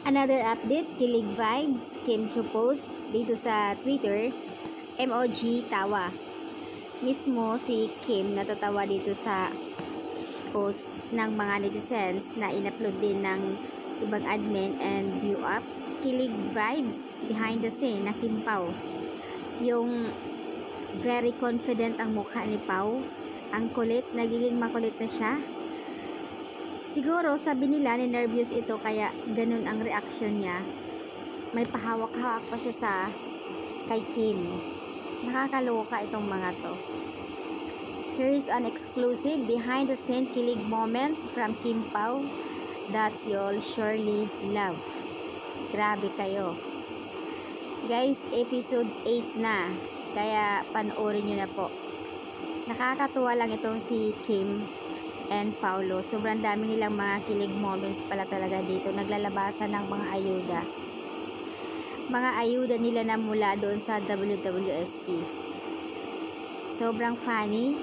Another update, kilig vibes, Kim Chu post dito sa Twitter, emoji tawa. Mismo si Kim natatawa dito sa post ng mga netizens na in-upload din ng ibang admin and view ups. Kilig vibes behind the scene na Kim Pao. Yung very confident ang mukha ni Pao. Ang kulit, nagiging makulit na siya. Siguro sabi nila ni nervous ito kaya ganun ang reaksyon niya. May pahawak-hawak pa siya sa kay Kim. Nakakaloka itong mga to. Here is an exclusive behind the scene kilig moment from Kim Pao that you'll surely love. Grabe kayo. Guys, episode 8 na. Kaya panoorin nyo na po. Nakakatuwa lang itong si Kim and Paulo. Sobrang dami nilang mga kilig moments pala talaga dito. Naglalabasan ng mga ayuda. Mga ayuda nila na mula doon sa WWSK. Sobrang funny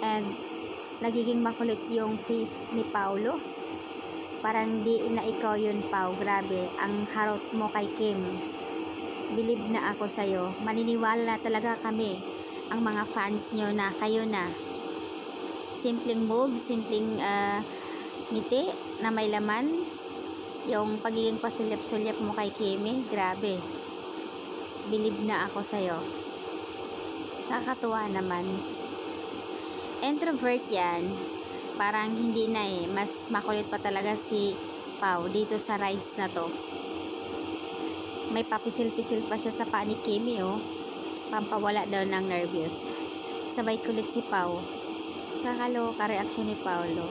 and nagiging makulit yung face ni Paulo. Parang di na ikaw yun, Pau. Grabe, ang harot mo kay Kim. Believe na ako sa'yo. Maniniwala na talaga kami, ang mga fans nyo na kayo na. Simpleng move, simpleng ngiti na may laman. Yung pagiging pasulyap-sulyap mo kay Kimi, grabe. Believe na ako sa'yo. Kakatuwa naman. Introvert yan. Parang hindi na eh. Mas makulit pa talaga si Pao dito sa rides na to. May papisil-pisil pa siya sa paa ni Kimi, oh. Pampawala daw ng nervous. Sabay kulit si Pao. Kakaloka reaksyon ni Paulo.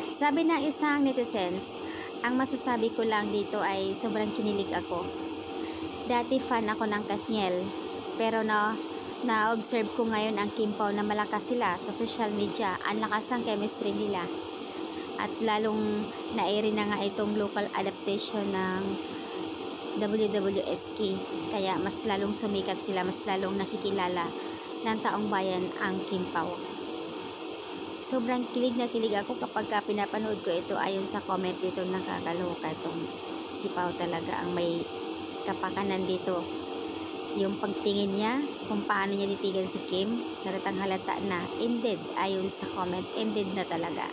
Sabi ng isang netizens, ang masasabi ko lang dito ay sobrang kinilig ako. Dati fan ako ng Kathniel, pero na-observe ko ngayon ang Kim Pao na malakas sila sa social media. Ang lakas ng chemistry nila. At lalong na-air na nga itong local adaptation ng WWSK, kaya mas lalong sumikat sila, mas lalong nakikilala ng taong bayan ang Kim Pao. Sobrang kilig na kilig ako kapag pinapanood ko ito. Ayon sa comment dito, nakakaloka itong si Pao talaga, ang may kapakanan dito. Yung pagtingin niya, kung paano niya nitigan si Kim, halatang halata na, ended, ayon sa comment, ended na talaga.